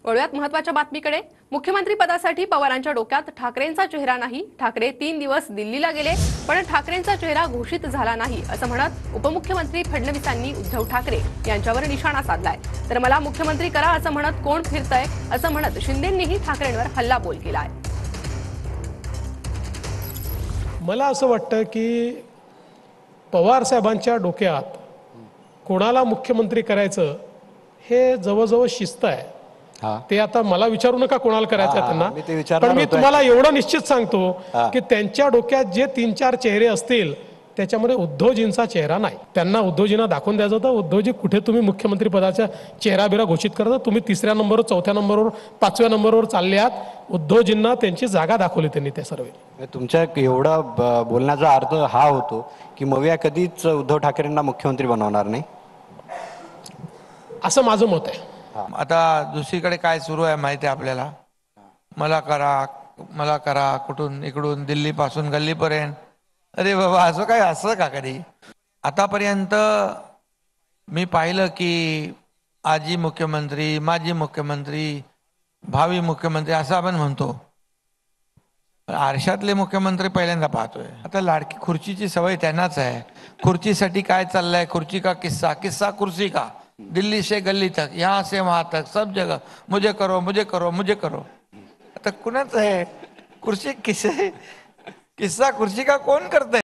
वळूयात महत्त्वाच्या बातमीकडे। मुख्यमंत्री पदासाठी पवारांच्या डोक्यात ठाकरेंचा चेहरा नाही। ठाकरे 3 दिवस दिल्लीला गेले, पण ठाकरेंचा चेहरा घोषित झाला नाही असं म्हणत उपमुख्यमंत्री फडणवीसांनी उद्धव ठाकरे यांच्यावर निशाणा साधलाय। तर मला मुख्यमंत्री करा असं म्हणत कोण फिरतंय असं म्हणत शिंदेंनीही ठाकरेंवर हल्लाबोल केलाय। मला असं वाटतं की पवार साहेबांच्या डोक्यात कोणाला मुख्यमंत्री करायचं हे जवळजवळ शिस्त आहे। ते आता मला विचारू नका कोणाला करायचं आहे त्यांना, पण मी तुम्हाला एवढं निश्चित सांगतो की त्यांच्या डोक्यात जे 3-4 चेहरे असतील त्याच्यामध्ये उद्धवजींचा चेहरा नाही। त्यांना उद्धवजींना दाखवून द्यायचं होतं उद्धवजी कुठे तुम्ही मुख्यमंत्री पदाचा चेहरा बिरा घोषित करता, तुम्ही 3ऱ्या नंबरवर 4थ्या नंबरवर 5व्या नंबरवर चालले आहात। उद्धवजींना त्यांची जागा दाखवली त्यांनी त्या सर्वे। तुमच्या एवढा बोलण्याचा अर्थ हा होतो की मविया कधीच उद्धव ठाकरेंना मुख्यमंत्री बनवणार नाही असं माझं मत आहे। आता दुसरीकडे काय सुरू आहे माहिती आहे आपल्याला, मला करा कुठून इकडून दिल्ली पासून गल्लीपर्यंत। अरे बाबा असं काय असं का कधी? आतापर्यंत मी पाहिलं की आजी मुख्यमंत्री, माजी मुख्यमंत्री, भावी मुख्यमंत्री असं आपण म्हणतो, आरशातले मुख्यमंत्री पहिल्यांदा पाहतोय। आता लाडकी खुर्चीची सवय त्यांनाच आहे। खुर्चीसाठी काय चाललंय, खुर्ची का किस्सा, किस्सा कुर्सी का, दिल्ली से गली तक, यहाँ से वहां तक, सब जगह मुझे करो मुझे करो मुझे करो। आता कुणाच आहे खुर्ची, किस्सा कुर्सी का कोण करतंय?